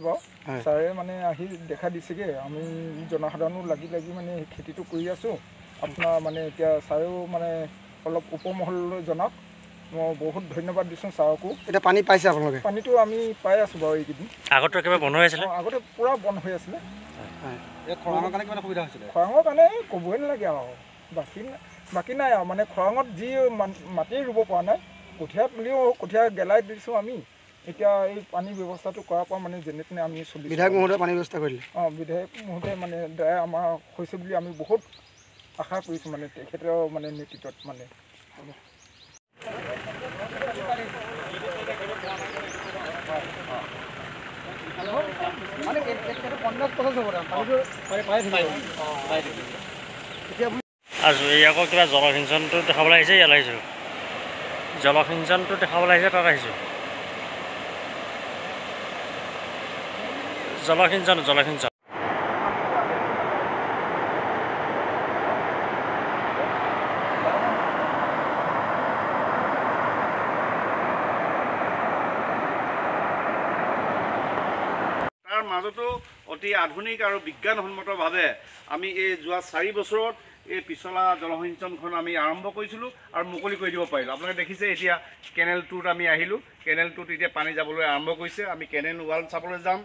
বাৰু ছাৰে মানে আহি দেখা দিছেগৈ আমি জনসাধাৰণো লাগি মানে খেতিটো কৰি আছোঁ আপোনাৰ মানে এতিয়া ছাৰেও মানে অলপ ওপৰমহললৈ জনাওক মই বহুত ধন্যবাদ দিছোঁ ছাৰকো এতিয়া পানী পাইছে আপোনালোকে পানীটো আমি পাই আছোঁ বাৰু এইকেইদিন আগতে একেবাৰে বন্ধ হৈ আছিলে আগতে পূৰা বন্ধ হৈ আছিলে খৰাঙৰ কাৰণে কিমান অসুবিধা হৈছিলে খৰাঙৰ কাৰণে ক'বই নালাগে আৰু বাকী নাই আৰু মানে খৰাঙত যি মাটি ৰুব পৰা নাই কঠীয়া তুলিও কঠীয়া গেলাই দিছোঁ আমি এতিয়া এই পানী ব্যৱস্থাটো কৰাৰ পৰা মানে যেনে তেনে আমি চলিছোঁ বিধায়ক মহোদয়ে পানী ব্যৱস্থা কৰিলে বিধায়ক মহোদয়ে মানে দ্বাৰাই আমাৰ হৈছে বুলি আমি বহুত আশা কৰিছোঁ মানে তেখেতৰ মানে নেতৃত্বত মানে আৰু এই আকৌ কিবা জলসিঞ্চনটো দেখাবলৈ আহিছে ইয়াত আহিছোঁ জলসিঞ্চনটো দেখাবলৈ আহিছে তাত আহিছোঁ জলসিঞ্চন তাৰ মাজতো অতি আধুনিক আৰু বিজ্ঞানসন্মতভাৱে আমি এই যোৱা 4 বছৰত এই পিছলা জলসিঞ্চনখন আমি আৰম্ভ কৰিছিলোঁ আৰু মুকলি কৰি দিব পাৰিলোঁ আপোনালোকে দেখিছে এতিয়া কেনেল 2ত আমি আহিলোঁ কেনেল 2ত এতিয়া পানী যাবলৈ আৰম্ভ কৰিছে আমি কেনেল 1 চাবলৈ যাম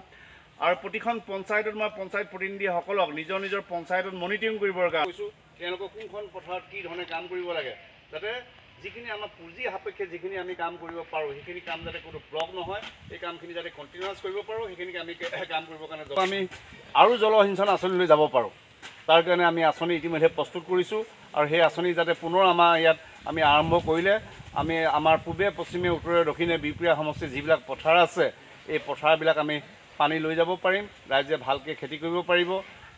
আৰু প্ৰতিখন পঞ্চায়তত মই পঞ্চায়ত প্ৰতিনিধিসকলক নিজৰ পঞ্চায়তত মনিটৰিং কৰিবৰ কাৰণে কৈছোঁ তেওঁলোকক কোনখন পথাৰত কি ধৰণে কাম কৰিব লাগে যাতে যিখিনি আমাৰ পুঁজি সাপেক্ষে যিখিনি আমি কাম কৰিব পাৰোঁ সেইখিনি কাম যাতে কোনো ব্লক নহয় এই কামখিনি যাতে কণ্টিনিউৱাছ কৰিব পাৰোঁ সেইখিনিকে আমি কাম কৰিবৰ কাৰণে আমি আৰু জলসিঞ্চন আঁচনিলৈ যাব পাৰোঁ তাৰ কাৰণে আমি আঁচনি ইতিমধ্যে প্ৰস্তুত কৰিছোঁ আৰু সেই আঁচনি যাতে পুনৰ আমাৰ ইয়াত আমি আৰম্ভ কৰিলে আমি আমাৰ পূবে পশ্চিমে উত্তৰে দক্ষিণে বিহপুৰীয়া সমষ্টিৰ যিবিলাক পথাৰ আছে এই পথাৰবিলাক আমি পানী লৈ যাব পাৰিম ৰাইজে ভালকৈ খেতি কৰিব পাৰিব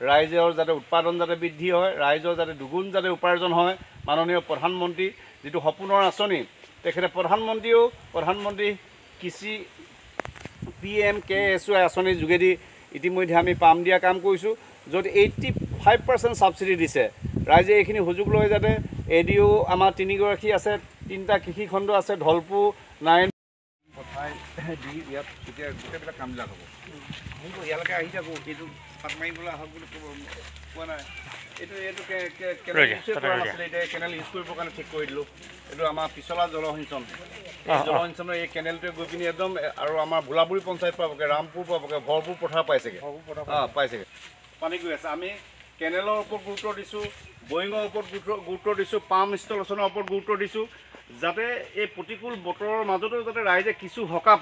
ৰাইজৰ যাতে উৎপাদন যাতে বৃদ্ধি হয় ৰাইজৰ যাতে দুগুণ যাতে উপাৰ্জন হয় মাননীয় প্ৰধানমন্ত্ৰী যিটো সপোনৰ আঁচনি তেখেতে প্ৰধানমন্ত্ৰী কৃষি PMKSY আঁচনিৰ যোগেদি ইতিমধ্যে আমি পাম দিয়া কাম কৰিছোঁ য'ত 85% ছাবচিডি দিছে ৰাইজে এইখিনি সুযোগ লৈ যাতে ADO আমাৰ 3গৰাকী আছে 3টা কৃষি খণ্ড আছে ঢলপু নাৰায়ণ পথাই দি ইয়াত তেতিয়া গোটেইবিলাক কামবিলাক হ'ব ইয়ালৈকে আহি থাকোঁ এইটো পাত মাৰিবলৈ আহক বুলি কোৱা নাই এইটো কেনেল ইউজ কৰা নাছিলে এতিয়া কেনেল ইউজ কৰিবৰ কাৰণে ঠিক কৰি দিলোঁ এইটো আমাৰ পিছলা জলসিঞ্চন জলসিঞ্চনৰ এই কেনেলটোৱে গৈ পিনি একদম আৰু আমাৰ ভোলাবুৰী পঞ্চায়ত পাবগৈ ৰামপুৰ পাবগৈ ভৰপুৰ পথাৰ পাইছেগৈ পাইছেগৈ পানী গৈ আছে আমি কেনেলৰ ওপৰত গুৰুত্ব দিছোঁ বয়িঙৰ ওপৰত গুৰুত্ব দিছোঁ পাম্প ইনষ্টলেশ্যনৰ ওপৰত গুৰুত্ব দিছোঁ যাতে এই প্ৰতিকূল বতৰৰ মাজতো যাতে ৰাইজে কিছু সকাহ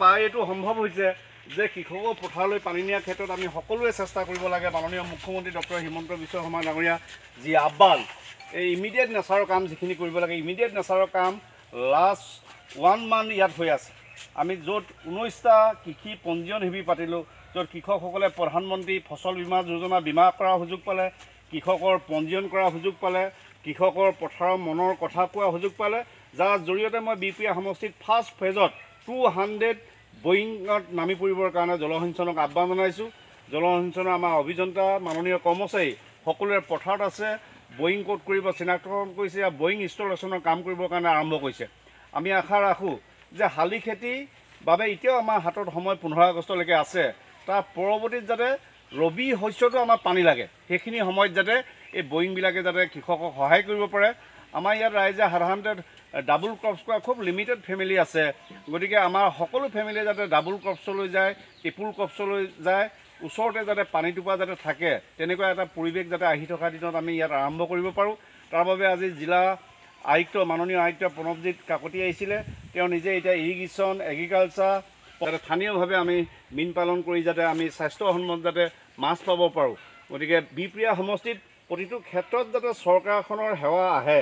পায় এইটো সম্ভৱ হৈছে যে কৃষকৰ পথাৰলৈ পানী নিয়াৰ ক্ষেত্ৰত আমি সকলোৱে চেষ্টা কৰিব লাগে মাননীয় মুখ্যমন্ত্ৰী ডক্টৰ হিমন্ত বিশ্ব শৰ্মা ডাঙৰীয়া যি আহ্বান এই ইমিডিয়েট নেচাৰৰ কাম যিখিনি কৰিব লাগে ইমিডিয়েট নেচাৰৰ কাম লাষ্ট 1 মান্থ ইয়াত হৈ আছে আমি য'ত 19টা কৃষি পঞ্জীয়ন শিবিৰ পাতিলোঁ য'ত কৃষকসকলে প্ৰধানমন্ত্ৰী ফচল বীমা যোজনা বীমা কৰাৰ সুযোগ পালে কৃষকৰ পঞ্জীয়ন কৰাৰ সুযোগ পালে কৃষকৰ পথাৰৰ মনৰ কথা কোৱাৰ সুযোগ পালে যাৰ জৰিয়তে মই বিহপুৰীয়া সমষ্টিত ফাৰ্ষ্ট ফেজত 200 বয়িঙত নামি পৰিবৰ কাৰণে জলসিঞ্চনক আহ্বান জনাইছোঁ জলসিঞ্চনৰ আমাৰ অভিযন্তা মাননীয় কৰ্মচাৰী সকলোৰে পথাৰত আছে বয়িং ক'ত কৰিব চিনাক্তকৰণ কৰিছে বয়িং ইনষ্টলেশ্যনৰ কাম কৰিবৰ কাৰণে আৰম্ভ কৰিছে আমি আশা ৰাখোঁ যে শালি খেতিৰ বাবে এতিয়াও আমাৰ হাতত সময় 15 আগষ্টলৈকে আছে তাৰ পৰৱৰ্তীত যাতে ৰবি শস্যটো আমাৰ পানী লাগে সেইখিনি সময়ত যাতে এই বয়িংবিলাকে যাতে কৃষকক সহায় কৰিব পাৰে আমাৰ ইয়াত ৰাইজে সাধাৰণতে ডাবল ক্ৰপছ কৰা খুব লিমিটেড ফেমিলি আছে গতিকে আমাৰ সকলো ফেমিলিয়ে যাতে ডাবল ক্ৰপছলৈ যায় ট্ৰিপল ক্ৰপছলৈ যায় ওচৰতে যাতে পানীটোপা যাতে থাকে তেনেকুৱা এটা পৰিৱেশ যাতে আহি থকা দিনত আমি ইয়াত আৰম্ভ কৰিব পাৰোঁ তাৰ বাবে আজি জিলা আয়ুক্ত মাননীয় আয়ুক্ত প্ৰণৱজিৎ কাকতি আহিছিলে তেওঁ নিজে এতিয়া ইৰিগেশ্যন এগ্ৰিকালচাৰ যাতে স্থানীয়ভাৱে আমি মীন পালন কৰি যাতে আমি স্বাস্থ্যসন্মত যাতে মাছ পাব পাৰোঁ গতিকে বিহপুৰীয়া সমষ্টিত প্ৰতিটো ক্ষেত্ৰত যাতে চৰকাৰখনৰ সেৱা আহে